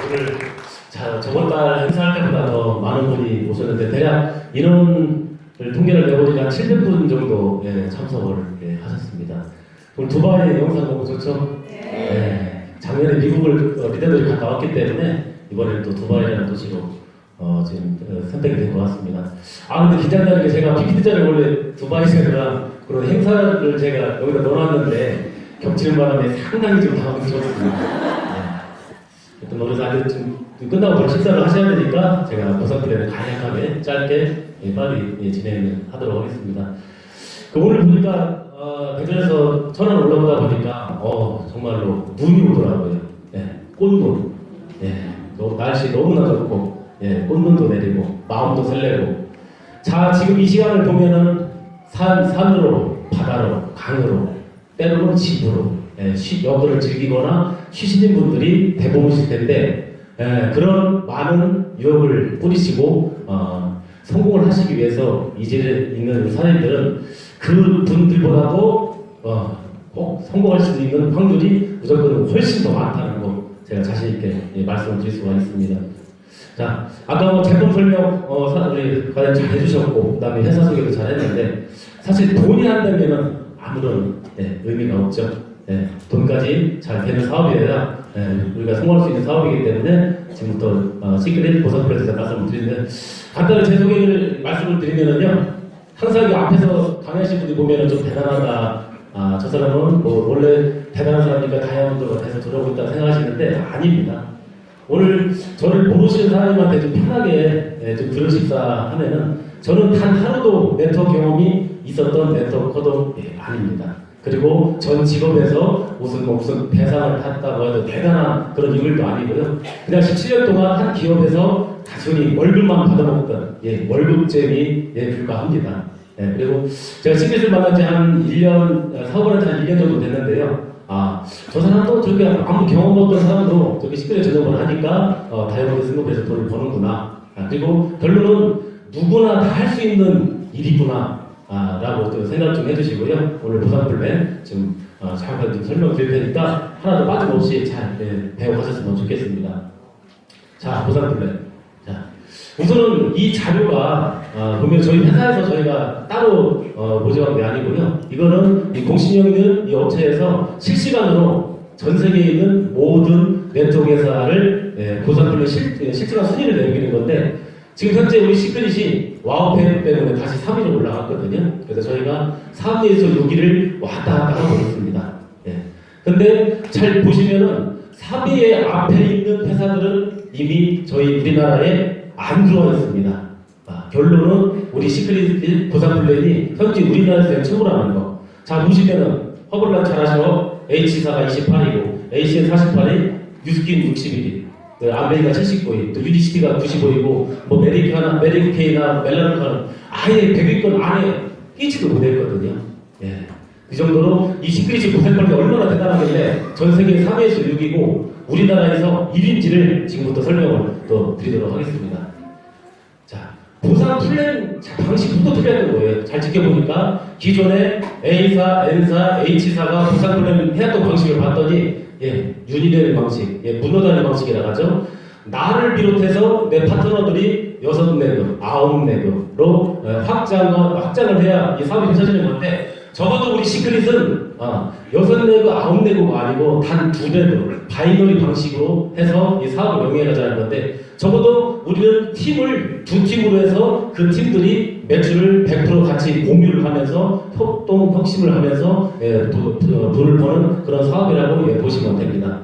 오늘 저번 달 행사할 때보다 더 많은 분이 오셨는데 대략 인원을 통계를 내보니 한 700분 정도 참석을 하셨습니다. 오늘 두바이 영상 너무 좋죠? 네. 작년에 미국을 리더들이 갔다 왔기 때문에 이번에는 또 두바이라는 도시로 지금 선택이 된 것 같습니다. 근데 긴장되는 게 제가 PPT 자를 원래 두바이에서 그런 행사를 제가 여기다 넣어놨는데 겹치는 바람에 상당히 좀 당황스럽습니다. 일단 오늘 아주 좀 끝나고 바로 식사를 하셔야 되니까 제가 보상플랜을 간략하게 짧게 빨리 진행을 하도록 하겠습니다. 오늘 보니까 대전에서 천안 올라오다 보니까 정말로 눈이 오더라고요. 꽃눈. 날씨 너무나 좋고 꽃눈도 내리고 마음도 설레고. 자, 지금 이 시간을 보면은 산으로 바다로 강으로 때로는 집으로 여거를 즐기거나 쉬시는 분들이 대부분이실 텐데 그런 많은 유혹을 뿌리시고 성공을 하시기 위해서 이 지에 있는 사람들은 그 분들보다도 꼭 성공할 수 있는 확률이 무조건 훨씬 더 많다는 거 제가 자신 있게 말씀을 드릴 수가 있습니다. 자, 아까 제품 설명 우리 과연 잘 해주셨고 그다음에 회사 소개도 잘 했는데 사실 돈이 안 되면은 아무런 의미가 없죠. 돈까지 잘 되는 사업이어야 우리가 성공할 수 있는 사업이기 때문에 지금부터 시크릿 보상플랜에서 말씀을 드리는데 간단히 제 소개를 말씀을 드리면은요, 항상 이 앞에서 강의하신 분이 보면은 좀 대단하다, 저 사람은 뭐 원래 대단한 사람이니까 다이아몬드가 돼서 들어오고 있다 생각하시는데 아닙니다. 오늘 저를 모르시는 사람한테 좀 편하게 좀 들으십사 하면은 저는 단 하루도 네트워크 경험이 있었던 네트워커도 아닙니다. 그리고 전 직업에서 무슨 대상을 탔다고 해도 대단한 그런 인물도 아니고요. 그냥 17년 동안 한 기업에서 단순히 월급만 받아먹던 월급쟁이에 불과합니다. 그리고 제가 시크릿을 만난 지 한 1년, 사업을 한 지 한 1년 정도 됐는데요. 저 사람도 저렇게 아무 경험 없던 사람도 저렇게 시크릿 전용을 하니까 다이아몬드 승급해서 돈을 버는구나. 그리고 결론은 누구나 다 할 수 있는 일이구나. 라고 또 생각 좀 해주시고요. 오늘 보상플랜 좀 잠깐 좀 설명드릴 테니까 하나도 빠짐없이 잘 배워가셨으면 좋겠습니다. 자, 보상플랜. 자, 우선은 이 자료가 보면 저희 회사에서 저희가 따로 모집한 게 아니고요. 이거는 이 공신력 있는 이 업체에서 실시간으로 전 세계에 있는 모든 네트워크 회사를 보상플랜 실시간 순위를 내리는 건데 지금 현재 우리 시크릿이 와우페이 때문에 다시 3위로 올라갔거든요. 그래서 저희가 3위에서 6위를 왔다 갔다 하고 있습니다. 근데 잘 보시면은 3위의 앞에 있는 회사들은 이미 저희 우리나라에 안 들어와 있습니다. 결론은 우리 시크릿 보상플랜이 현재 우리나라에서 처음으로 거. 자, 보시면은 허블란 잘 아셔. H사가 28위고, ACN 48위, 뉴스킨 61위. 아메리카 79위, 또 유니시티가 95위고, 뭐 메리케이나 멜라노카는 아예 100위권 안에 끼지도 못했거든요. 그 정도로 이 시크릿이 보상권이 얼마나 대단하길래 전 세계 3위에서 6위고 우리나라에서 1위인지를 지금부터 설명을 또 드리도록 하겠습니다. 자, 보상 플랜 방식부터 틀렸던 거예요. 잘 지켜보니까 기존에 A사, N사, H사가 보상 플랜 해왔던 방식을 봤더니 유니되는 방식, 분노다는 방식이라고 하죠. 나를 비롯해서 내 파트너들이 6내국, 9내국으로 확장을 해야 이 사업이 펼쳐지는 건데 적어도 우리 시크릿은 6내국, 9내국 아니고 단 2내국, 바이너리 방식으로 해서 이 사업을 영위해가자는 건데 적어도 우리는 팀을 2팀으로 해서 그 팀들이 매출을 100% 같이 공유를 하면서 협동, 혁신을 하면서 돈을 버는 그런 사업이라고 보시면 됩니다.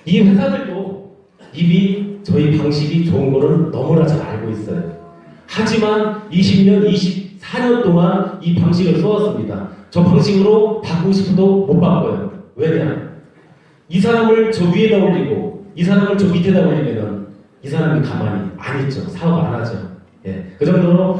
이 회사들도 이미 저희 방식이 좋은 거는 너무나 잘 알고 있어요. 하지만 20년, 24년 동안 이 방식을 써왔습니다. 저 방식으로 바꾸고 싶어도 못 바꿔요. 왜냐? 이 사람을 저 위에다 올리고 이 사람을 저 밑에다 올리면 이 사람이 가만히 안 있죠. 사업 안 하죠. 그 정도로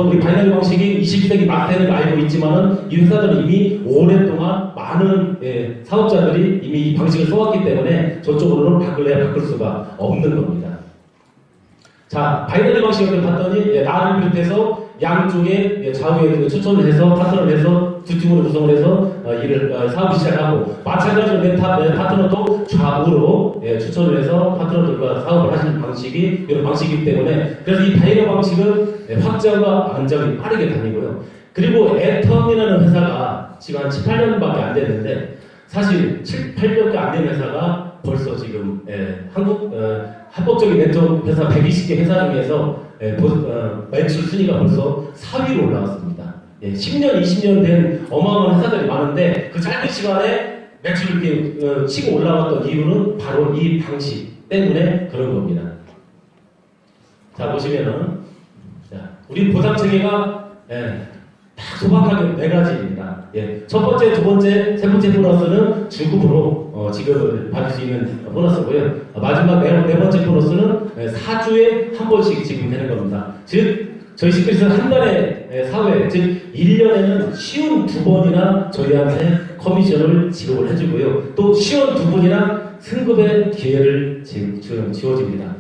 우리 바이너리 방식이 21세기 막대를 알고 있지만은 이 회사들은 이미 오랫동안 많은 사업자들이 이미 이 방식을 써왔기 때문에 저쪽으로는 바꿀 수가 없는 겁니다. 자, 바이너리 방식을 봤더니 나를 비롯해서 양쪽에 좌우에 추천을 해서 파트너를 해서 두 팀으로 구성을 해서 사업을 시작하고, 마찬가지로 내 파트너도 좌우로 추천을 해서 파트너들과 사업을 하시는 방식이 이런 방식이기 때문에, 그래서 이 바이너 방식은 확장과 안정이 빠르게 다니고요. 그리고 애텀이라는 회사가 지금 한 7, 8년밖에 안 됐는데, 사실 7, 8년밖에 안 된 회사가 벌써 지금 한국 합법적인 네트워크 회사 120개 회사 중에서 매출 순위가 벌써 4위로 올라왔습니다. 10년, 20년 된 어마어마한 회사들이 많은데 그 짧은 시간에 매출을 이렇게 치고 올라왔던 이유는 바로 이 방식 때문에 그런 겁니다. 자, 보시면은, 우리 보상 체계가 딱 소박하게 네 가지입니다. 첫 번째, 두 번째, 세 번째 보너스는 중급으로 지급을 받을 수 있는 보너스고요. 마지막 네 번째 보너스는 4주에 한 번씩 지급되는 겁니다. 즉, 저희 시크릿은 한 달에 4회, 즉 1년에는 쉬운 2번이나 저희한테 커미션을 지급을 해주고요. 또 쉬운 2번이나 승급의 기회를 지워집니다.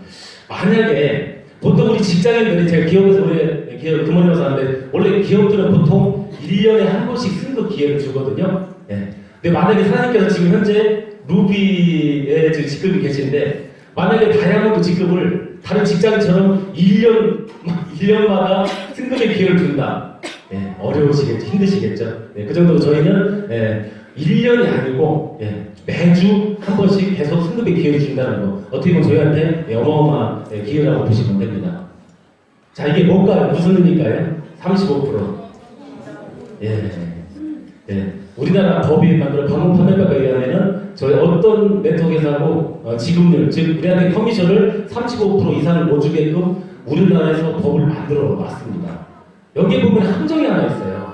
만약에 보통 우리 직장인들이, 제가 기업에서 원래 기업 근무해서 하는데, 원래 기업들은 보통 1년에 한 번씩 승급 기회를 주거든요. 근데 만약에 사장님께서 지금 현재 루비에 지금 직급이 계신데, 만약에 다이아몬드 직급을 다른 직장처럼 1년마다 승급의 기회를 준다. 어려우시겠죠. 힘드시겠죠. 그 정도로 저희는 1년이 아니고 매주 한 번씩 계속 승급의 기회를 준다는 거, 어떻게 보면 저희한테 어마어마한 기회라고 보시면 됩니다. 자, 이게 뭘까요? 무슨 의미일까요? 35%. 우리나라 법이 만들어 방문 판매법에 의하면은 저희 어떤 네트워크에서하고 지급률, 즉 우리한테 커미션을 35% 이상을 못 주게끔 우리나라에서 법을 만들어 놨습니다. 여기에 보면 함정이 하나 있어요.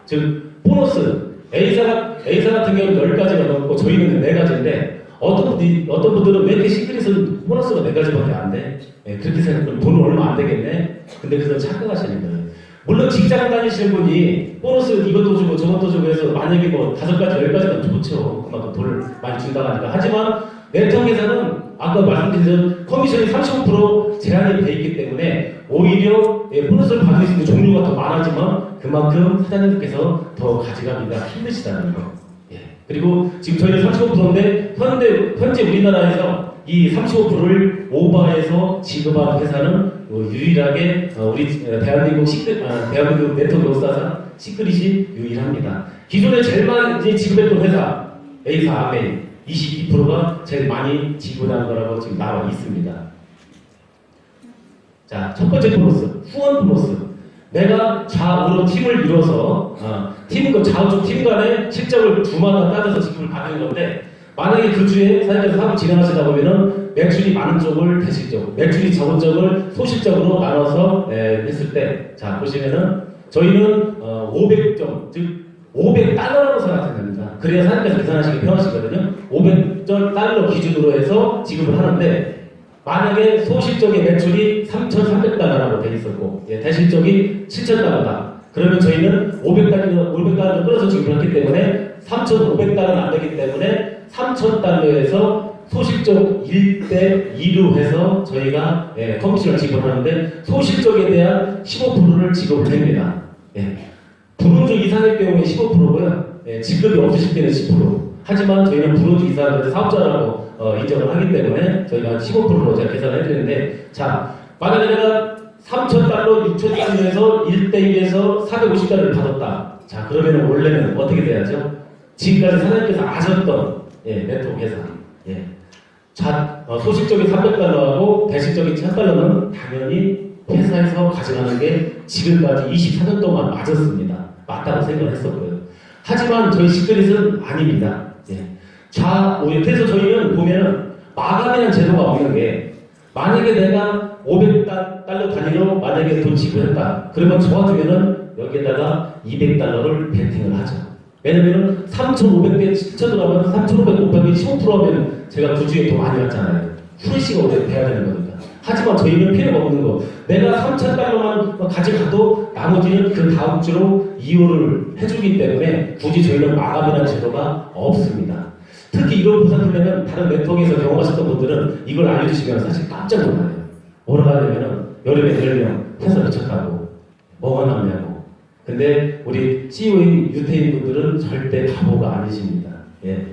즉 보너스, A사 같은 경우는 10가지가 넘고 저희는 4가지인데, 어떤 분들은 왜 이렇게 시크릿은 보너스가 4가지밖에 안 돼? 그렇게 생각하면 돈은 얼마 안 되겠네? 근데 그래서 착각하시는 거예요. 물론 직장 다니시는 분이 보너스 이것도 주고 저것도 주고 해서 만약에 뭐 5가지, 10가지가 좋죠. 그만큼 돈을 많이 준다고 하니까. 하지만 네트워크에서는 아까 말씀드린 커미션이 35% 제한이 돼 있기 때문에 오히려 보너스를 받을 수 있는 종류가 더 많아지만 그만큼 사장님께서 더 가져가기가 힘드시다는 거. 그리고 지금 저희는 35%인데 현재 우리나라에서 이 35%를 오버해서 지급하는 회사는 유일하게 우리 대한민국 네트워크 역사상 시크릿이 유일합니다. 기존에 제일 많이 지급했던 회사 A사, 아메이 22%가 제일 많이 지급하는 거라고 지금 나와 있습니다. 자, 첫 번째 보너스, 후원 보너스. 내가 좌우로 팀을 이뤄서 팀과 좌우쪽 팀 간의 실적을 주마다 따져서 지급을 받는 건데, 만약에 그 주에 사장님께서 사업을 진행하시다 보면은 매출이 많은 쪽을 대실적, 매출이 적은 쪽을 소실적으로 나눠서 했을 때, 자 보시면은 저희는 500점, 즉 500달러라고 생각하면 됩니다. 그래야 사장님께서 계산하시기 편하시거든요. 500달러 기준으로 해서 지급을 하는데, 만약에 소실적의 매출이 3,300달러라고 되어 있었고 대실적이 7,000달러다. 그러면 저희는 500달러 끌어서 지급을 했기 때문에 3,500달러는 안 되기 때문에 3,000달러에서 소실적 1대2로 해서 저희가 커미션을 지급하는데, 소실적에 대한 15%를 지급을 합니다. 불운주 이상일 경우에 15%고요. 지급이 없으실 때는 10%. 하지만 저희는 불운주 이상을 사업자라고 인정을 하기 때문에 저희가 15%로 제가 계산을 해드리는데, 자, 만약에 내가 3,000달러, 6,000달러에서 1대1에서 450달러를 받았다. 자, 그러면 원래는 어떻게 돼야죠? 지금까지 사장님께서 아셨던 네트워크 회사. 소실적인 300달러하고 대실적인 1,000달러는 당연히 회사에서 가져가는 게 지금까지 24년 동안 맞았습니다. 맞다고 생각을 했었고요. 하지만 저희 시크릿은 아닙니다. 그래서 저희는 보면은 마감이라는 제도가 없는 게, 만약에 내가 500달러 단위로 만약에 돈 지급했다. 그러면 저 같으면은 여기에다가 200달러를 베팅을 하죠. 왜냐면은 3,500대 7,000을 하면 3,500 곱하기 15%하면 제가 그 주에 더 많이 갔잖아요. 후레쉬가 오래 돼야 되는 거니까. 하지만 저희는 필요가 없는 거. 내가 3,000달러만 가져가도 나머지는 그 다음 주로 이용을 해주기 때문에 굳이 저희는 마감이라는 제도가 없습니다. 특히 이런 보상 플랜은 다른 네트워크에서 경험하셨던 분들은 이걸 알려주시면 사실 깜짝 놀라요. 뭐라가 되면은 여름에 10명 회사 미쳤다고 뭐가 남냐고. 근데 우리 CEO인 유태인 분들은 절대 바보가 아니십니다. 예.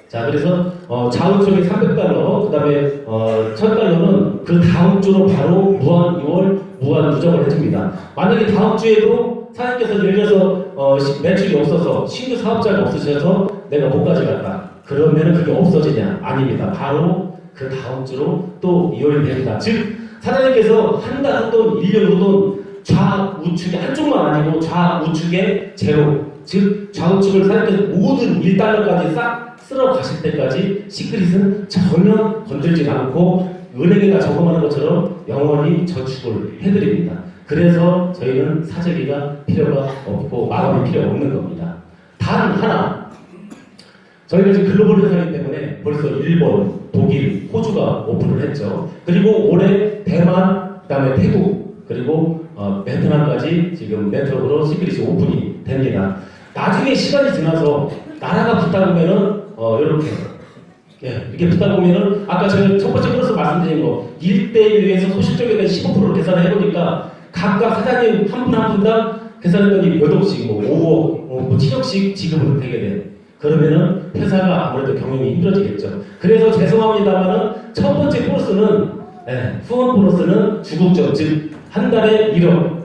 자, 그래서 좌우쪽에 300달러, 그 다음에 1000달러는 그 다음 주로 바로 무한 2월 무한 누적을 해줍니다. 만약에 다음 주에도 사장님께서 예를 들어서 매출이 없어서 신규 사업자가 없으셔서 내가 못 가져갔다. 그러면은 그게 없어지냐? 아닙니다. 바로 그 다음 주로 또 이월이 됩니다. 즉 사장님께서 한 달 후든 1년 후든 좌우측에 한쪽만 아니고 좌우측에 제로, 즉 좌우측을 사장님께서 모든 1달러까지 싹 쓸어 가실 때까지 시크릿은 전혀 건들지 않고 은행에다 저금하는 것처럼 영원히 저축을 해드립니다. 그래서 저희는 사재기가 필요가 없고 마감이 필요 없는 겁니다. 단 하나, 저희가 지금 글로벌 회사이기 때문에 벌써 일본, 독일, 호주가 오픈을 했죠. 그리고 올해 대만, 그 다음에 태국, 그리고 베트남까지 지금 네트워크로 시크릿이 오픈이 됩니다. 나중에 시간이 지나서 나라가 붙다 보면은 이렇게 이렇게 붙다 보면은 아까 제가 첫 번째 플러스 말씀드린 거 1대에 의해서 소실적에 대한 15%를 계산을 해보니까 각각 사장님 한 분 한 분당 계산했더니 몇 억씩 뭐 5억, 뭐 7억씩 지급을 되게 돼. 그러면은 회사가 아무래도 경영이 힘들어지겠죠. 그래서 죄송합니다만은 첫 번째 보너스는 후원 보너스는 주국적, 즉 한 달에 1억,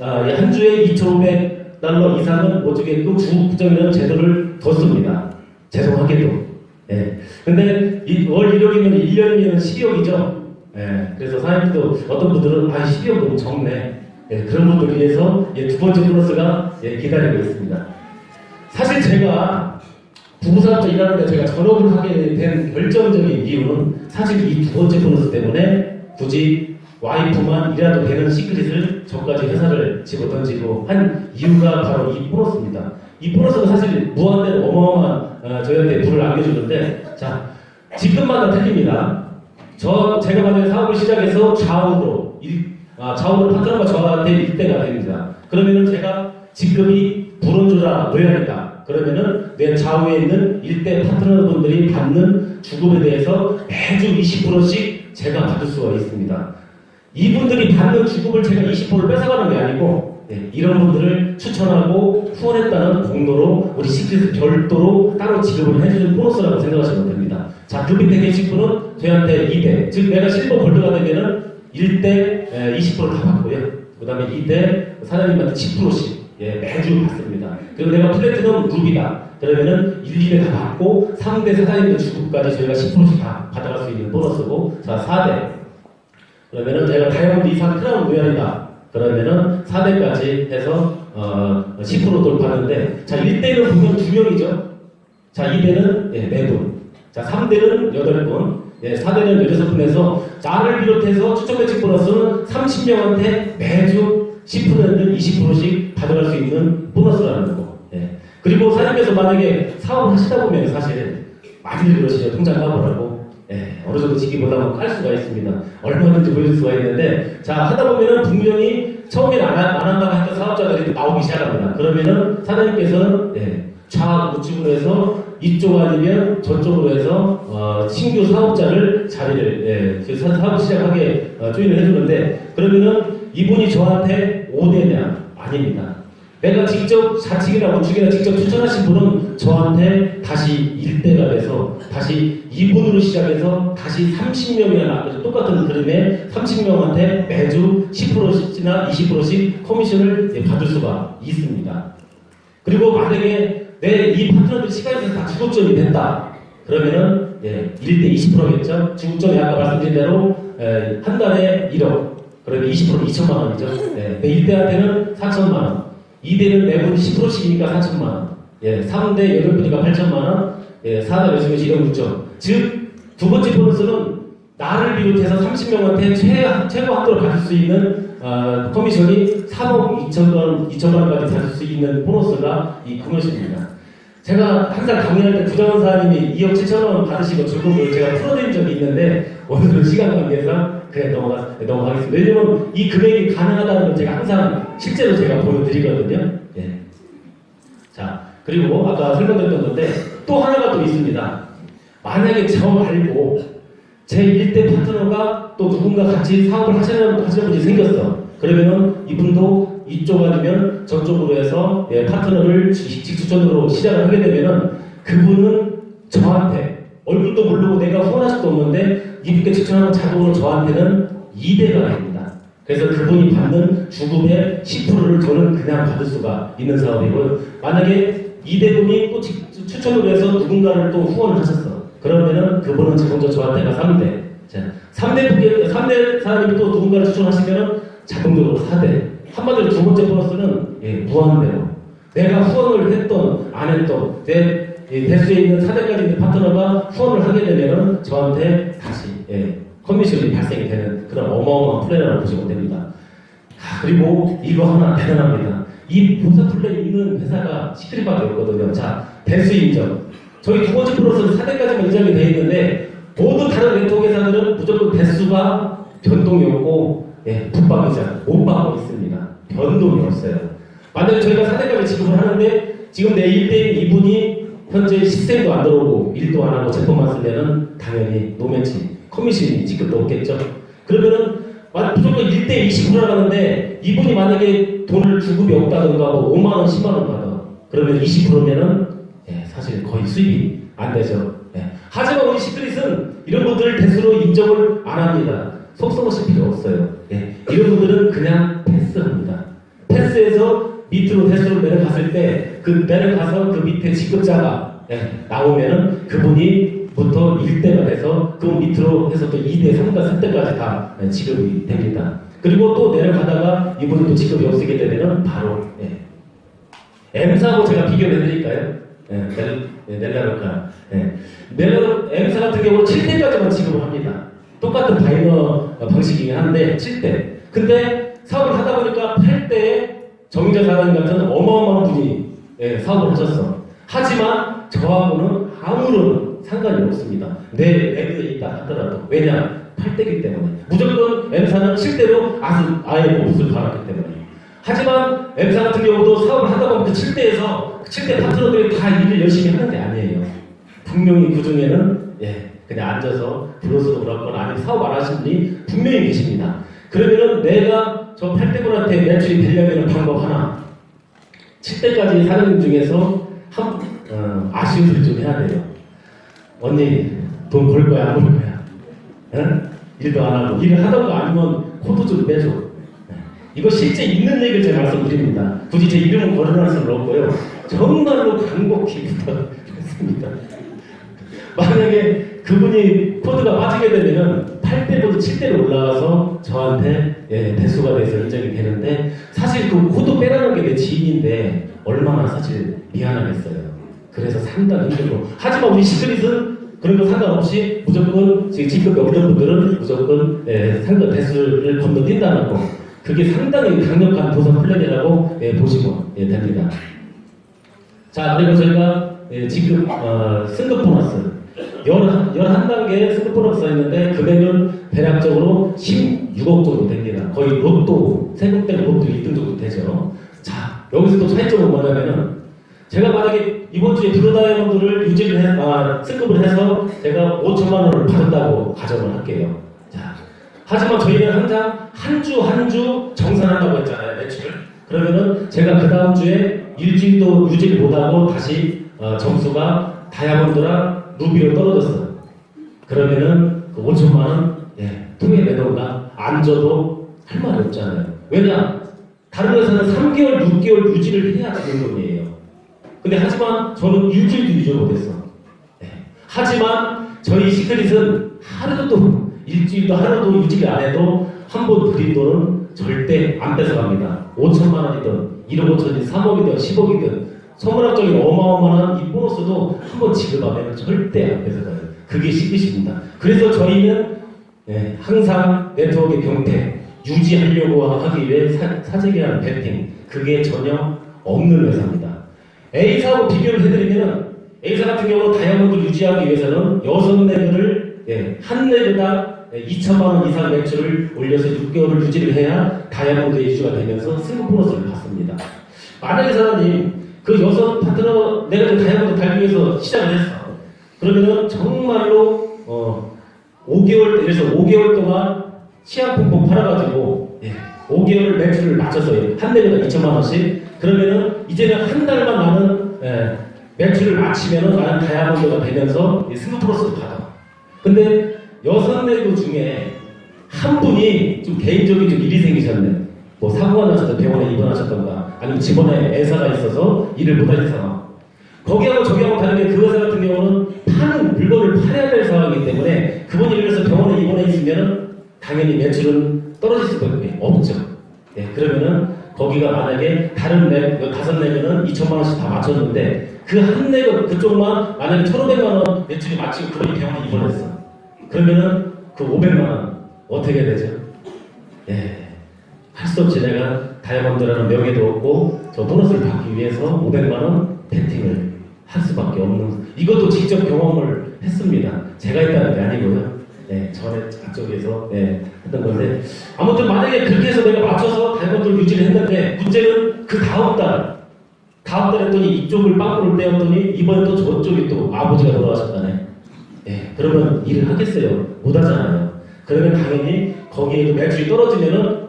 한 주에 2,500달러 이상은 못 주게끔 주국적이라는 제도를 뒀습니다. 죄송하게도. 근데 월 1억이면 1년이면 12억이죠. 그래서 사장님도 어떤 분들은 12억 너무 적네. 그런 분들 위해서 두 번째 보너스가 기다리고 있습니다. 사실 제가 부부사업자 일하는데 제가 전업을 하게 된 결정적인 이유는 사실 이 두 번째 보너스 때문에 굳이 와이프만 일해도 되는 시크릿을 저까지 회사를 집어던지고 한 이유가 바로 이 보너스입니다. 이 보너스가 사실 무한대로 어마어마한 저희한테 불을 안겨주는데, 자, 직급마다 틀립니다. 제가 만약에 사업을 시작해서 좌우로 파트너가 저한테 1대가 됩니다. 그러면은 제가 직급이 불원조라 노약이다. 그러면은 내 좌우에 있는 1대 파트너분들이 받는 주급에 대해서 매주 20%씩 제가 받을 수가 있습니다. 이분들이 받는 주급을 제가 20%를 뺏어가는 게 아니고 이런 분들을 추천하고 후원했다는 공로로 우리 시크릿 별도로 따로 지급을 해주는 보너스라고 생각하시면 됩니다. 자, 그 밑에 계신 분은 저희한테 2대, 즉 내가 실버 골드가 되면은 1대 20%를 다 받고요. 그 다음에 2대 사장님한테 10%씩 매주 받습니다. 그리고 내가 플래티넘 루비다. 그러면은 1, 2대 다 받고 3대 사장님들 주급까지 저희가 10%씩 다 받아갈 수 있는 보너스고, 자, 4대. 그러면은 제가 다이아몬드 이상 크라운 로얄이다. 그러면은 4대까지 해서 10% 돌파하는데, 자, 1대는 보면 2명이죠. 자, 2대는 4분. 자, 3대는 8분. 4대는 16분에서 나를 비롯해서 추천 매직 보너스는 30명한테 매주 10%는 20%씩 받아갈 수 있는 보너스라는 거. 그리고 사장님께서 만약에 사업을 하시다 보면 사실 많이들 그러시죠. 통장 까보라고. 어느 정도 지기보다 깔 수가 있습니다. 얼마든지 보여줄 수가 있는데, 자, 하다 보면은 분명히 처음에는 안 한다고 했던 사업자들이 나오기 시작합니다. 그러면은 사장님께서는 좌우측으로 해서 이쪽 아니면 저쪽으로 해서 신규 사업자를 자리를 사업 시작하게 조인을 해주는데, 그러면은 이분이 저한테 5대냐? 아닙니다. 내가 직접 좌측이나 우측이나 직접 추천하신 분은 저한테 다시 1대가 돼서 다시 2분으로 시작해서 다시 30명이나 똑같은 그림에 30명한테 매주 10%씩이나 20%씩 커미션을 받을 수가 있습니다. 그리고 만약에 내 이 파트너들 시간이 다 주급점이 됐다. 그러면은 1대 20%겠죠. 주급점이 아까 말씀드린 대로 한 달에 1억. 그러면 20%는 2천만 원이죠. 내 1대한테는 4천만 원. 2대는 매분 10%씩이니까 4천만 원. 3대 8분이니까 8천만 원. 4대 몇이면 1억 6천. 즉, 두 번째 보너스는 나를 비롯해서 30명한테 최고 한도를 가질 수 있는 커미션이 3억 2천만 원까지 가질 수 있는 보너스가 이 커미션입니다. 제가 항상 강의할 때 부자원사님이 2억 7천 원 받으시고 줄금을 제가 풀어드린 적이 있는데, 오늘은 시간 관계상 그냥 넘어가겠습니다. 왜냐면 이 금액이 가능하다는 걸 제가 항상 실제로 제가 보여드리거든요. 자, 그리고 아까 설명드렸던 건데 또 하나가 또 있습니다. 만약에 저 말고 제 일대 파트너가 또 누군가 같이 사업을 하시는 분이 생겼어. 그러면은 이분도 이쪽 아니면 저쪽으로 해서 파트너를 직추천으로 시작을 하게 되면은 그분은 저한테 얼굴도 모르고 내가 후원할 수도 없는데 이분께 추천하면 자동으로 저한테는 2대가 됩니다. 그래서 그분이 받는 주급의 10%를 저는 그냥 받을 수가 있는 사업이고요. 만약에 2대분이 또 추천을 해서 누군가를 또 후원을 하셨어. 그러면은 그분은 자동적으로 저한테가 3대. 자, 3대 사람이 또 누군가를 추천하시면은 자동적으로 4대. 한마디로 두 번째 보너스는 무한대로. 내가 후원을 했던, 안 했던, 내 대수에 있는 4대까지 있는 파트너가 후원을 하게 되면은 저한테 다시 커미션이 발생이 되는 그런 어마어마한 플랜이라고 보시면 됩니다. 그리고 이거 하나 대단합니다. 이 보사 플랜이 있는 회사가 시크릿밖에 없거든요. 자, 대수 인정. 저희 두 번째 플러스는 4대까지만 인정이 되어 있는데 모든 다른 네트워크 회사들은 무조건 대수가 변동이 없고 붙박이자 못 받고 있습니다. 변동이 없어요. 만약에 저희가 4대까지 지급을 하는데 지금 내 1대인 이분이 현재 시세도 안 들어오고 일도 안 하고 제품만 쓰면은 당연히 노매치 커미션이 지급도 없겠죠. 그러면은 무조건 1대 20% 나가는데 이분이 만약에 돈을 주급이 없다던가 뭐 5만원, 10만원 받아. 그러면 20%면은 사실 거의 수입이 안 되죠. 하지만 우리 시크릿은 이런 분들을 대수로 인정을 안 합니다. 속썩으실 필요 없어요. 이런 분들은 그냥 패스합니다. 패스해서 밑으로 대수로 내려갔을 때 그 내려가서 그 밑에 지급자가 나오면은 그분이부터 1대가 돼서 그 밑으로 해서 또 2대, 3대, 4대까지 다 지급이 됩니다. 그리고 또 내려가다가 이분이 또 지급이 없게 되면 바로 M사하고 제가 비교를 해드릴까요? 넬라로카. M사 같은 경우는 7대까지만 지급을 합니다. 똑같은 바이너 방식이긴 한데 7대. 근데 사업을 하다 보니까 8대에 정의자 사장님 같은 어마어마한 분이 사업을 하셨어. 하지만 저하고는 아무런 상관이 없습니다. 내 레벨에 있다 하더라도. 왜냐? 8대이기 때문에. 무조건 M사는 7대로 아예 몫을 갈았기 때문에. 하지만 M사 같은 경우도 사업을 하다 보면 그 7대에서 7대 파트너들이 다 일을 열심히 하는 게 아니에요. 분명히 그 중에는 그냥 앉아서 블로스도 그렇거나 아니면 사업 안 하시는 분이 분명히 계십니다. 그러면은 내가 저 8대분한테 매출이 되려면 방법 하나. 7대까지 사장님 중에서 아쉬운 소리 좀 해야 돼요. 언니 돈 벌 거야 안 벌 거야? 응? 일도 안 하고 일을 하던가 아니면 코드 좀 빼줘. 이거 실제 있는 얘기를 제가 말씀드립니다. 굳이 제 이름은 거론할 수는 없고요. 정말로 간곡히 부탁드립니다. 만약에 그분이 코드가 빠지게 되면 8대보다 7대로 올라가서 저한테 대수가 돼서 인정이 되는데 사실 그 코드 빼라는 게 내 지인인데 얼마나 사실 미안하겠어요. 그래서 상당히 힘들고 하지만 우리 시크릿은 그런 거 상관없이 무조건 지금 없는 분들은 무조건 상관 대수를 건너뛴다는 거 그게 상당히 강력한 보상 플랜이라고 보시면 됩니다. 자 그리고 저희가 지금 승급 보너스 11단계 승급 보너스가 있는데 금액은 대략적으로 16억 정도 됩니다. 거의 로또, 세금된 로또 1등 정도 되죠. 자, 여기서 또 차이점은 뭐냐면은 제가 만약에 이번 주에 블루다이아몬드를 승급을 해서 제가 5천만 원을 받았다고 가정을 할게요. 자, 하지만 저희는 항상 한 주 정산한다고 했잖아요, 매출. 그러면은 제가 그 다음 주에 일주일도 유지를 못하고 다시 점수가 다이아몬드랑 루비로 떨어졌어. 그러면은 그 5천만 원 통에 내놓으나 안 줘도 할 말이 없잖아요. 왜냐? 다른 회사는 3개월, 6개월 유지를 해야 되는 돈이에요. 근데 하지만 저는 일주일도 유지 못했어. 하지만 저희 시크릿은 하루도 일주일도 하루도 유지를 안 해도 한 번 드린 돈은 절대 안 뺏어갑니다. 5천만 원이든 1억 5천이든 3억이든 10억이든 선물학적인 어마어마한 이 보너스도 한 번 지급하면 절대 안 뺏어가요. 그게 시크릿입니다. 그래서 저희는 항상 네트워크의 병태 유지하려고 하기 위해 사재기한 배팅 그게 전혀 없는 회사입니다. A사하고 비교를 해드리면 A사 같은 경우는 다이아몬드를 유지하기 위해서는 6레벨을 한 레벨당 2천만 원 이상 매출을 올려서 6개월을 유지를 해야 다이아몬드의 유지가 되면서 승급 보너스를 받습니다. 만약에 사장님 그 6 파트너 내가 그 다이아몬드 달기 위해서 시작을 했어. 그러면은 정말로 5개월, 그래서 5개월 동안 시한폭폭 팔아가지고, 5개월 매출을 맞췄어요. 한 대당 2천만 원씩. 그러면은, 이제는 한 달만 나는, 매출을 마치면은 나는 다이아몬드가 되면서 승급 플러스를 받아. 근데 6내구 중에 한 분이 좀 개인적인 좀 일이 생기셨네. 뭐 사고가 나셔서 병원에 입원하셨던가, 아니면 집안에 애사가 있어서 일을 못하는 상황. 거기하고 저기하고 다른 게 그 회사 같은 경우는 파는 물건을 팔아야 될 상황이기 때문에 그분이 예를 들어서 병원에 입원해 있으면 당연히 매출은 떨어질 수밖에 없죠. 그러면은 거기가 만약에 다른 다섯 내면은 2천만 원씩 다 맞췄는데 그 한 내가 그쪽만 만약에 1,500만 원 매출이 맞추고 그분이 병원에 입원했어. 그러면은 그 500만 원 어떻게 되죠? 할 수 없이 내가 다이아몬드라는 명예도 없고 저 보너스를 받기 위해서 500만 원 베팅을 할 수밖에 없는, 이것도 직접 경험을 했습니다. 제가 했다는 게 아니고요. 전에 앞쪽에서 했던 건데, 아무튼 만약에 그렇게 해서 내가 맞춰서 다이아몬드를 유지를 했는데 문제는 그 다음 달 했더니 이쪽을 빵꾸를 떼었더니 이번에 또 저쪽이 또 아버지가 돌아가셨다네. 그러면 일을 하겠어요? 못 하잖아요. 그러면 당연히 거기에도 매출이 떨어지면은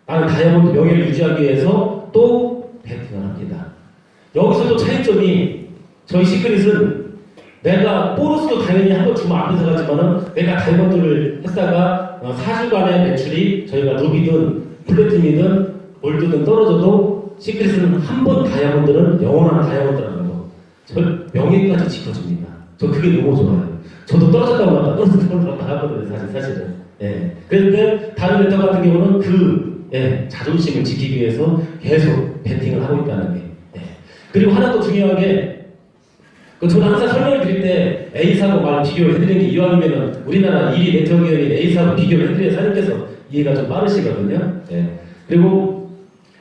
나는 다이아몬드 명예를 유지하기 위해서 또 베팅을 합니다. 여기서 또 차이점이, 저희 시크릿은 내가 보너스도 당연히 한 번 주면 앞에서 가지만은 내가 다이아몬드를 했다가 4주간의 매출이 저희가 루비든 플래티넘이든 골드든 떨어져도 시크릿은 한 번 다이아몬드는 영원한 다이아몬드라는 거. 저 명예까지 지켜줍니다. 저 그게 너무 좋아요. 저도 떨어졌다고 하다 떨어졌다고 하거든요, 사실은. 그런데 다른 멘터 같은 경우는 그 자존심을 지키기 위해서 계속 베팅을 하고 있다는 게. 그리고 하나 더 중요한 게, 저는 항상 설명을 드릴 때 A사하고 말 비교를 해드리는 게, 이왕이면은 우리나라 1위 네트워크연이 A사하고 비교를 해드려야 사장님께서 이해가 좀 빠르시거든요. 그리고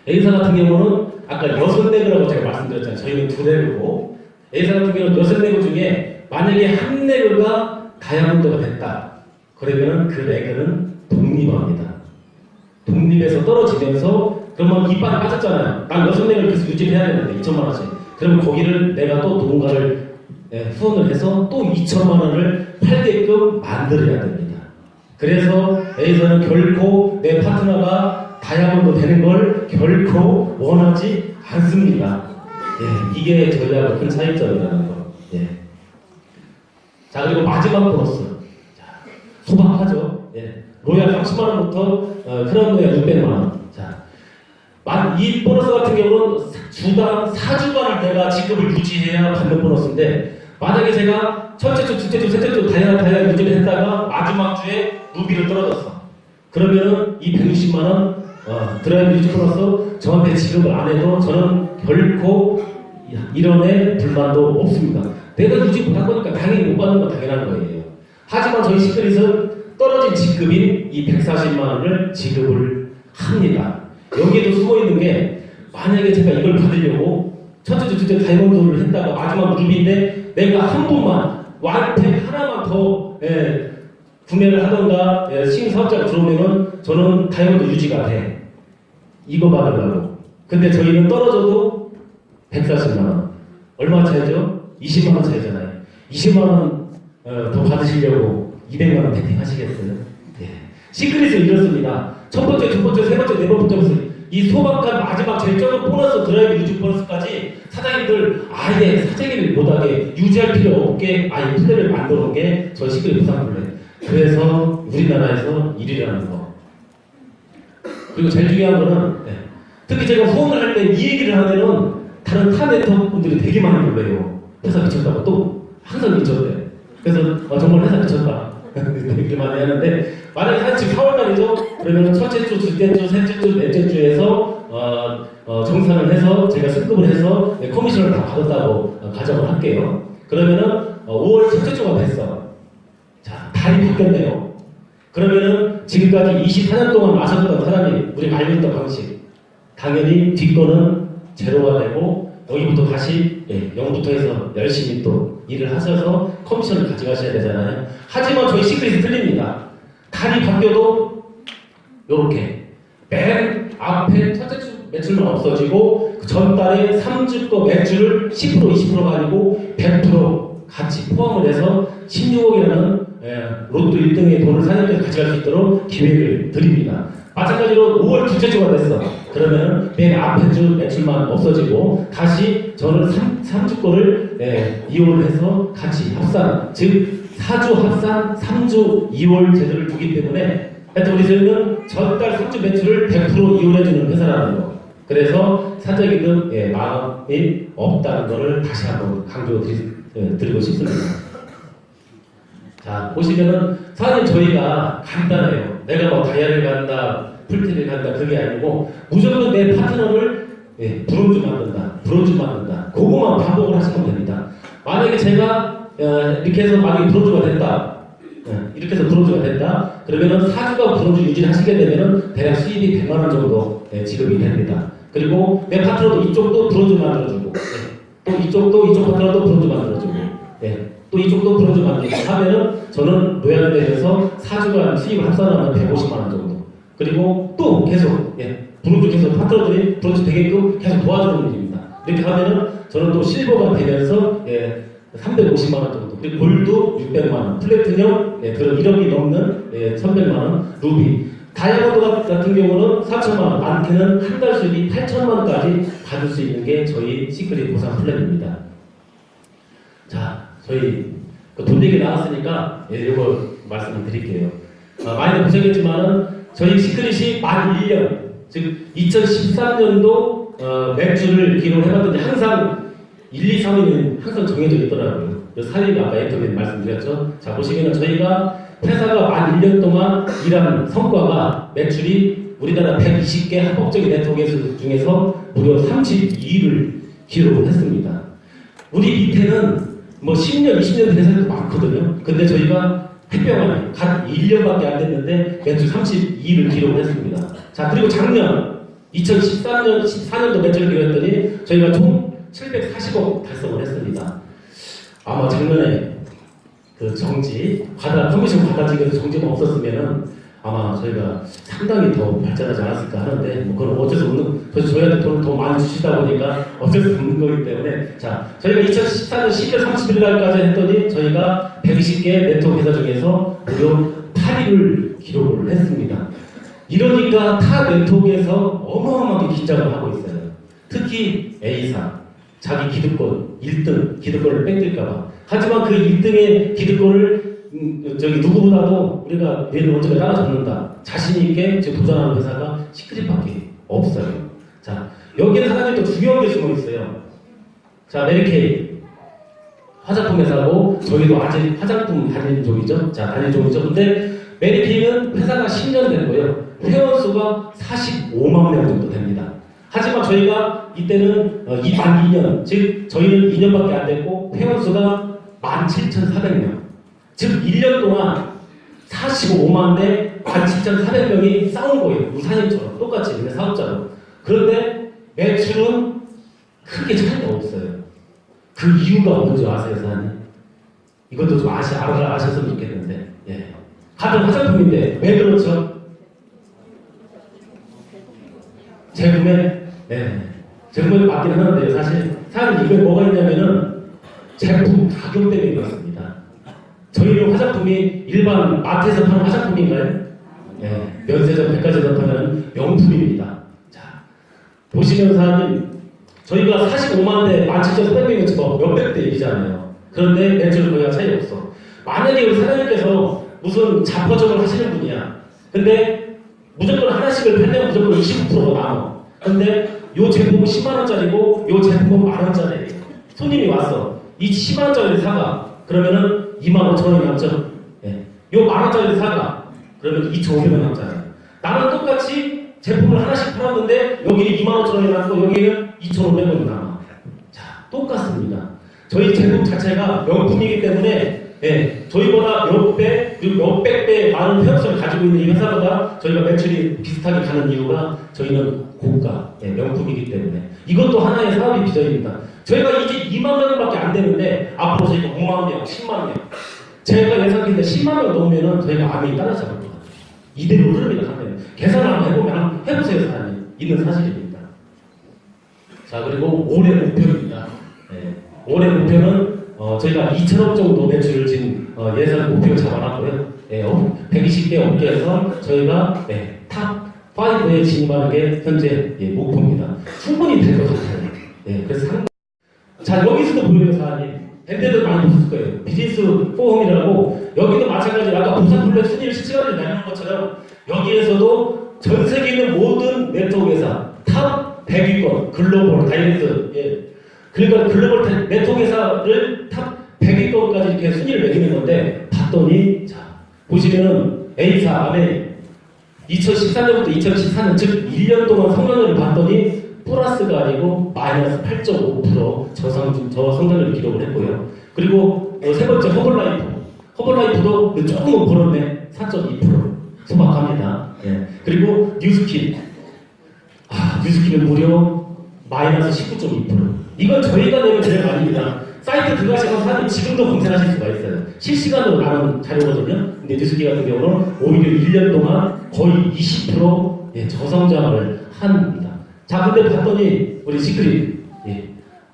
A사 같은 경우는 아까 6내구라고 제가 말씀드렸잖아요. 저희는 2내구고, A사 같은 경우는 6내구 중에 만약에 한 내구가 다이아몬드가 됐다. 그러면 그 레그는 독립합니다. 독립에서 떨어지면서, 그러면 이빨이 빠졌잖아요. 난 6내구를 계속 유지를 해야 되는데 2천만 원씩. 그러면 거기를 내가 또 누군가를 후원을 해서 또 2천만 원을 팔게끔 만들어야 됩니다. 그래서 A사는 결코 내 파트너가 다이아몬드 되는 걸 결코 원하지 않습니다. 이게 저희하고 큰 차이점이라는 거. 자, 그리고 마지막 보너스. 소박하죠. 로얄 30만 원부터 크라운 로얄 600만 원. 자, 이 보너스 같은 경우는 주당 4주간을 내가 지급을 유지해야 받는 보너스인데, 만약에 제가 첫째 주, 둘째 주, 셋째 주 다이아 유지를 했다가 마지막 주에 루비를 떨어졌어. 그러면은 이 160만 원 드라이브 유지 보너스 저한테 지급을 안 해도 저는 결코 이런의 불만도 없습니다. 내가 유지 못한 거니까 당연히 못 받는 건 당연한 거예요. 하지만 저희 시크릿은 떨어진 지급인 이 140만 원을 지급을 합니다. 여기에도 숨어 있는 게, 만약에 제가 이걸 받으려고 첫째 주, 둘째 다이아몬드를 했다가 마지막 루비인데 내가 한 번만 완템 하나만 더 구매를 하던가 신규 사업자가 들어오면은 저는 다이아몬드 유지가 돼. 이거 받으려고. 근데 저희는 떨어져도 140만 원. 얼마 차이죠? 20만 원 차이잖아요. 20만 원 더 받으시려고 200만 원 베팅 하시겠어요? 시크릿은 이렇습니다. 첫 번째, 두 번째, 세 번째, 네 번째부터 이 소박한 마지막 제일 적은 보너스, 드라이브 유지 보너스까지 사장님들 아예 사장님이 못하게 유지할 필요 없게 아예 플랜을 만들어 놓은 게 저희 시크릿 부산 플랜. 그래서 우리나라에서 1위라는 거. 그리고 제일 중요한 거는 특히 제가 후원을 할 때 이 얘기를 하면은 다른 타 네트워크 분들이 되게 많이 놀래요. 회사 미쳤다고 또 항상 미쳤대. 그래서 정말 회사 미쳤다. 그렇게 많이 하는데, 만약에 지금 4월달이죠? 그러면 첫째 주, 둘째 주, 셋째 주, 넷째 주에서 정산을 해서 제가 승급을 해서 커미션을 다 받았다고 가정을 할게요. 그러면은 5월 첫째 주가 됐어. 자, 달이 바뀌었네요. 그러면은 지금까지 24년 동안 마셨던 사람이 우리 알고 있던 방식, 당연히 뒷거는 제로가 되고 여기부터 다시 0부터 해서 열심히 또 일을 하셔서 커미션을 가져가셔야 되잖아요. 하지만 저희 시크릿이 틀립니다. 달이 바뀌어도 요렇게 맨 앞에 첫째 주 매출만 없어지고 그 전달에 3주 거 매출을 10% 20%가 아니고 100% 같이 포함을 해서 16억이라는 로또 1등의 돈을 4년까지 가져갈 수 있도록 기회를 드립니다. 마찬가지로 5월 둘째 주가 됐어. 그러면 맨 앞에 주 매출만 없어지고 다시 저는 3주 거를 이용을 해서 같이 합산, 즉 4주 합산 3주 2월 제도를 두기 때문에 하여튼 우리 저희는 전달 3주 매출을 100% 이용해주는 회사라는 거. 그래서 사적인 마음이 없다는 것을 다시 한번 강조드리고 싶습니다. 자, 보시면은 사실 저희가 간단해요. 내가 뭐 다이아를 간다, 풀티를 간다, 그게 아니고 무조건 내 파트너를 브론즈 만든다. 그거만 반복을 하시면 됩니다. 만약에 제가 이렇게 해서 만약에 브론즈가 됐다. 이렇게 해서 브론즈가 됐다. 그러면은 4주가 브론즈 유지를 하시게 되면은 대략 수입이 100만 원 정도 지급이 됩니다. 그리고 내 파트너도 이쪽도 브론즈 만들어주고, 또 이쪽 파트너도 브론즈 만들어주고, 또 이쪽도 브론즈 만들어주고 하면은 저는 노약되면서 4주간 수입을 합산하면 150만 원 정도. 그리고 또 계속, 브론즈 계속 파트너들이 브론즈 되게끔 계속 도와주는 일입니다. 이렇게 하면은 저는 또 실버가 되면서 350만 원 정도. 그리고 골드 600만 원, 플래티넘 그런 1억이 넘는 1100만 원, 루비. 다이아몬드 같은 경우는 4천만 원, 많게는 한 달 수입이 8천만 원까지 받을 수 있는 게 저희 시크릿 보상 플랜입니다. 자, 저희 돈 얘기 나왔으니까 이거 말씀을 드릴게요. 많이들 보셨겠지만은 저희 시크릿이 만 1년, 즉 2013년도 매출을 기록을 해봤더니 항상 1, 2, 3위는 항상 정해져 있더라고요. 4위가 아까 엔터님 말씀드렸죠. 자, 보시면은 저희가 회사가 만 1년 동안 일한 성과가 매출이 우리나라 120개 합법적인 네트워크 중에서 무려 32위를 기록을 했습니다. 우리 밑에는 뭐 10년, 20년 된 회사도 많거든요. 근데 저희가 햇병아리 갓 1년밖에 안 됐는데 매출 32위를 기록을 했습니다. 자, 그리고 작년 14년도 매출을 기록했더니 저희가 총 740억 달성을 했습니다. 아마 작년에 그 정지, 커미션 받아지기에도 정지가 없었으면은 아마 저희가 상당히 더 발전하지 않았을까 하는데, 뭐 그건 어쩔 수 없는, 저희한테 돈을 더 많이 주시다 보니까 어쩔 수 없는 거기 때문에, 자, 저희가 2014년 10월 30일 날까지 했더니 저희가 120개 네트워크 회사 중에서 무려 8위를 기록을 했습니다. 이러니까 타 네트워크에서 어마어마하게 긴장을 하고 있어요. 특히 A사, 자기 기득권, 1등 기득권을 뺏길까봐. 하지만 그 1등의 기득권을 누구보다도 우리가 내일 언제가 따라잡는다. 자신있게 도전하는 회사가 시크릿밖에 없어요. 자, 여기는 하나님 또 중요한 게 숨어 있어요. 자, 메리케이. 화장품 회사고, 저희도 아직 화장품 단일종이죠. 자, 단일종이죠. 근데 메리케이는 회사가 10년 된 거예요. 회원수가 45만 명 정도 됩니다. 하지만 저희가 이때는 만 2년, 즉 저희는 2년밖에 안 됐고 회원수가 17,400명. 즉 1년 동안 45만 대 17,400명이 싸운 거예요. 우산인처럼 똑같이 그냥 사업자로. 그런데 매출은 크게 차이가 없어요. 그 이유가 뭔지 아세요, 사장님? 이것도 좀 아셨으면 좋겠는데. 같은 화장품인데 왜 그렇죠? 제품에 제품에 맞긴 하는데요. 사실 이게 뭐가 있냐면은 제품 가격 때문에 그렇습니다. 저희는 화장품이 일반 마트에서 파는 화장품인가요? 면세점, 백화점에서 파는 명품입니다. 자, 보시면 사장님, 저희가 45만 대 17,400명이 지금 몇백 대 얘기잖아요. 그런데 매출 거의 차이 없어. 만약에 우리 사장님께서 무슨 자포점을 하시는 분이야. 근데 무조건 하나씩을 팔면 무조건 20%가 남아. 근데 요 제품은 10만원짜리고 요 제품은 만원짜리예요. 손님이 왔어. 이 10만원짜리 사가. 그러면은 25,000원이 남죠. 요 만원짜리 사가. 그러면 2,500원 남잖아요. 나는 똑같이 제품을 하나씩 팔았는데 여기는 25,000원이 남고 여기는 2,500원이 남아. 자, 똑같습니다. 저희 제품 자체가 명품이기 때문에 저희보다 몇 배, 그리고 몇백 배 많은 회원수를 가지고 있는 이 회사보다 저희가 매출이 비슷하게 가는 이유가 저희는 고가, 명품이기 때문에. 이것도 하나의 사업의 비전입니다. 저희가 이제 2만 명밖에 안 되는데 앞으로 저희가 5만 명, 10만 명. 제가 예상했는데 10만 명 넘으면 저희가 암이 따라잡을 것 같아요. 이대로 흐릅니다, 하면. 계산을 한번 해보면 한번 해보세요, 사장님. 있는 사실입니다. 자, 그리고 올해 목표입니다. 올해 목표는 저희가 2천억 정도 매출을 지금 예산 목표 잡아놨고요. 120개 업계에서 저희가 탑 5에 진입하는 게 현재 목표입니다. 충분히 될 것 같아요. 그래서 자, 여기서도 보여요, 사장님. 밴드들 많이 보실 거예요. 비즈니스 포럼이라고, 여기도 마찬가지로 아까 부산블랙 순위를 실시간으로 내는 것처럼 여기에서도 전 세계에 있는 모든 네트워크 회사 탑 100위권 글로벌 다이렉트, 그러니까 글로벌 네트워크 회사를 탑 100위권까지 이렇게 순위를 매기는 건데, 봤더니 자 보시면은 A사 안에 2013년부터 2014년 즉 1년 동안 성장률을 봤더니 플러스가 아니고 마이너스 8.5% 저성장률을 기록을 했고요. 그리고 세 번째 허벌라이프도 조금은 벌었네. 4.2% 소박합니다. 그리고 뉴스킵 뉴스킵은 무려 마이너스 19.2%. 이건 저희가 내는 자료가 아닙니다. 사이트 들어가시면 사람들이 지금도 검색하실 수가 있어요. 실시간으로 나오는 자료거든요. 근데 뉴스킵 같은 경우는 오히려 1년 동안 거의 20% 저성장을 합니다. 자, 근데 봤더니 우리 시크릿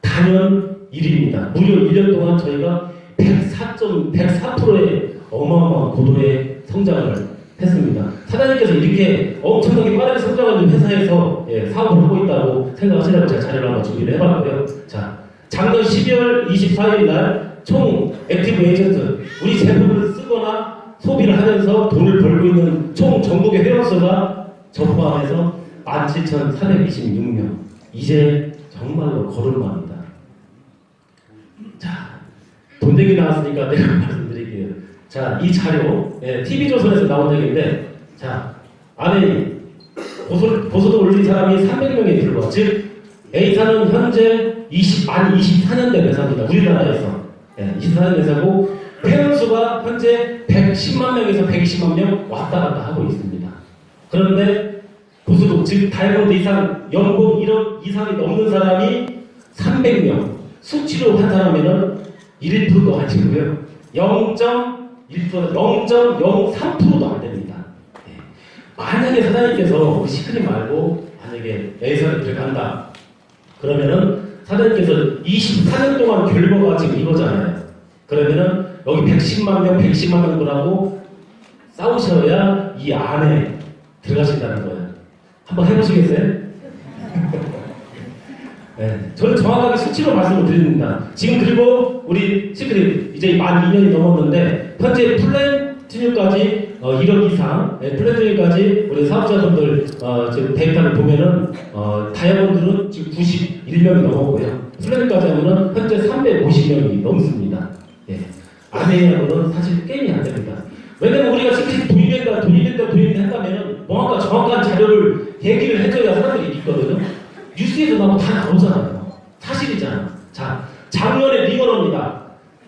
단연 1위입니다. 무려 1년 동안 저희가 104%의 어마어마한 고도의 성장을 했습니다. 사장님께서 이렇게 엄청나게 빠르게 성장하는 회사에서 사업을 하고 있다고 생각하시려고 제가 자료를 한번 준비를 해봤고요. 자, 작년 12월 24일 날 총 액티브 에이전트, 우리 제품을 쓰거나 소비를 하면서 돈을 벌고 있는 총 전국의 회원수가 저 포함해서 17,426명. 이제 정말로 걸을만합니다. 자, 돈내기 나왔으니까 내가 말씀드릴게요. 자, 이 자료, TV조선에서 나온 얘기인데, 자, 안에 보소도 올린 사람이 300명에 불과, 즉, A사는 현재 만 24년대 회사입니다. 우리나라에서. 24년 회사고, 회원수가 현재 110만 명에서 120만 명 왔다 갔다 하고 있습니다. 그런데, 보수도, 즉 다이아몬드 이상 연봉 1억 이상이 넘는 사람이 300명, 수치로 환산하면은 1%도 아니고요. 0.1%, 0.03%도 안 됩니다. 만약에 사장님께서 우리 시크릿 말고 만약에 A사를 들어간다 그러면은 사장님께서 24년 동안 결과가 지금 이거잖아요. 그러면은 여기 110만 명, 110만 명들하고 싸우셔야 이 안에 들어가신다는 거예요. 한번 해보시겠어요? 저는 정확하게 수치로 말씀을 드립니다. 지금 그리고 우리 시크릿 이제 만 2년이 넘었는데 현재 플래티늄까지 1억 이상, 플래티늄까지 우리 사업자분들 지금 데이터를 보면은 다이아몬드는 지금 91명이 넘었고요. 플래티늄까지 하면은 현재 350명이 넘습니다. 아메리카노는 사실 게임이 안 됩니다. 왜냐면 우리가 시크릿 돈이 된다 했다면은 뭔가 정확한 자료를 얘기를 해줘야 사람들이 믿거든요. 뉴스에서 나고 다 나오잖아요. 사실이잖아. 자, 작년에 링언어입니다.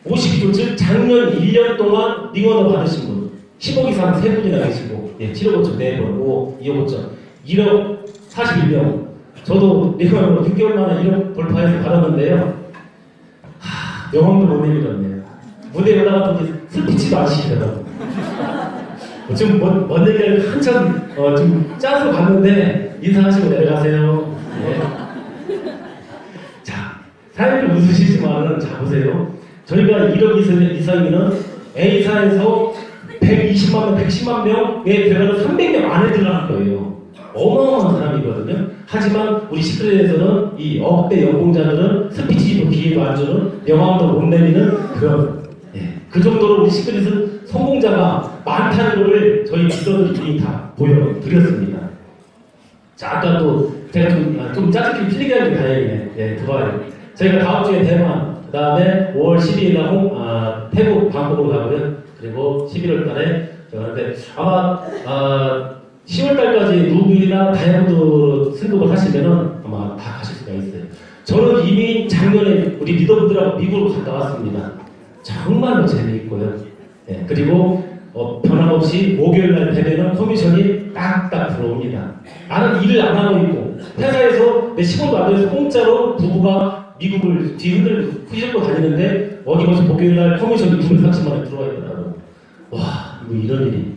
52조, 즉 작년 1년 동안 링언어 받으신 분 10억 이상 3분이나 계시고 7억 5천 4번, 2억 5천 1억 41명. 저도 링언어로 6개월 만에 1억 돌파해서 받았는데요. 명함도 못 내밀었네요. 무대에 올라갔더니 스피치도 안 시키더라고요. 지금 뭔 얘기를 한참 좀 짜서 갔는데 인사하시고 내려가세요. 자, 사장님들 웃으시지만은 자 보세요. 저희가 1억 이상이면 A사에서 120만 명, 110만 명에 들어가서 300명 안에 들어가는 거예요. 어마어마한 사람이거든요. 하지만 우리 시크릿에서는 이 억대 연봉자들은 스피치도 기회도 안 주는 명함도 못 내리는 그런 그 정도로 우리 시크릿은 성공자가 많다는 것을 저희 리더들이 이미 다 보여드렸습니다. 자, 아까 또 제가 좀 짜증이 풀리게 하는 게 다행이네. 두바이. 저희가 다음 주에 대만, 그 다음에 5월 12일 날 태국 방콕으로 가고요. 그리고 11월 달에 저한테 아마 10월 달까지 루비나 다이아몬드 승급을 하시면은 아마 다 가실 수가 있어요. 저는 이미 작년에 우리 리더분들하고 미국으로 갔다 왔습니다. 정말로 재미있고요. 그리고 변함없이 목요일날 되면은 커미션이 딱딱 들어옵니다. 나는 일을 안 하고 있고 회사에서 내 10원도 안 돼서 공짜로 부부가 미국을 뒤흔들고 후실고 다니는데 어김없이 목요일날 커미션이 930만 원 들어와 있더라고요. 와, 이런 일이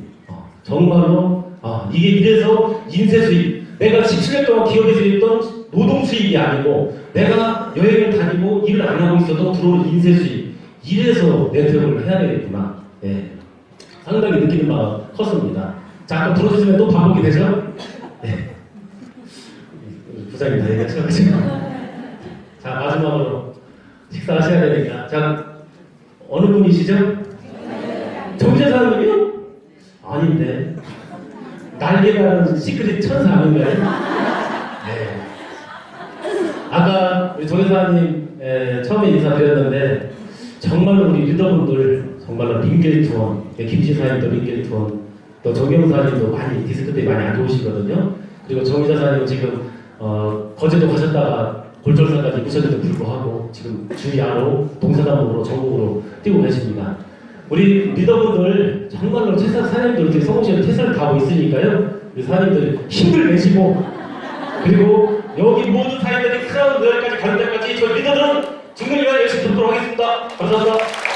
정말로 이게 이래서 인쇄 수입, 내가 17년 동안 기업에서 일했던 노동 수입이 아니고 내가 여행을 다니고 일을 안 하고 있어도 들어오는 인쇄 수입, 이래서 네트워크를 해야 되겠구나. 예. 상당히 느끼는 바가 컸습니다. 자, 또 들어주시면 또 반복이 되죠? 네. 부장님 다 얘기하셔가지고. 자, 마지막으로 식사하셔야 되니까. 자, 어느 분이시죠? 정재사님이요? 아닌데. 날개가는 시크릿 천사 아닌가요? 네. 아까 우리 정재사님 처음에 인사드렸는데 정말로 우리 리더분들 정말로 링겔투원, 김지사님도 링겔투원, 또 정경사님도 많이 디스크 때 많이 안 좋으시거든요. 그리고 정의자사님 지금 거제도 가셨다가 골절사까지 입으셨는데 불구하고 지금 주야로 동사단목으로 전국으로 뛰고 계십니다. 우리 리더분들 정말로 사장님들 이렇게 성공시에 최선을 다하고 있으니까요. 우리 사장님들 힘을 내시고 그리고 여기 모든 사장님들이 크라운 노열까지 가는 데까지 저희 리더들은 증명을 열심히 돕도록 하겠습니다. 감사합니다.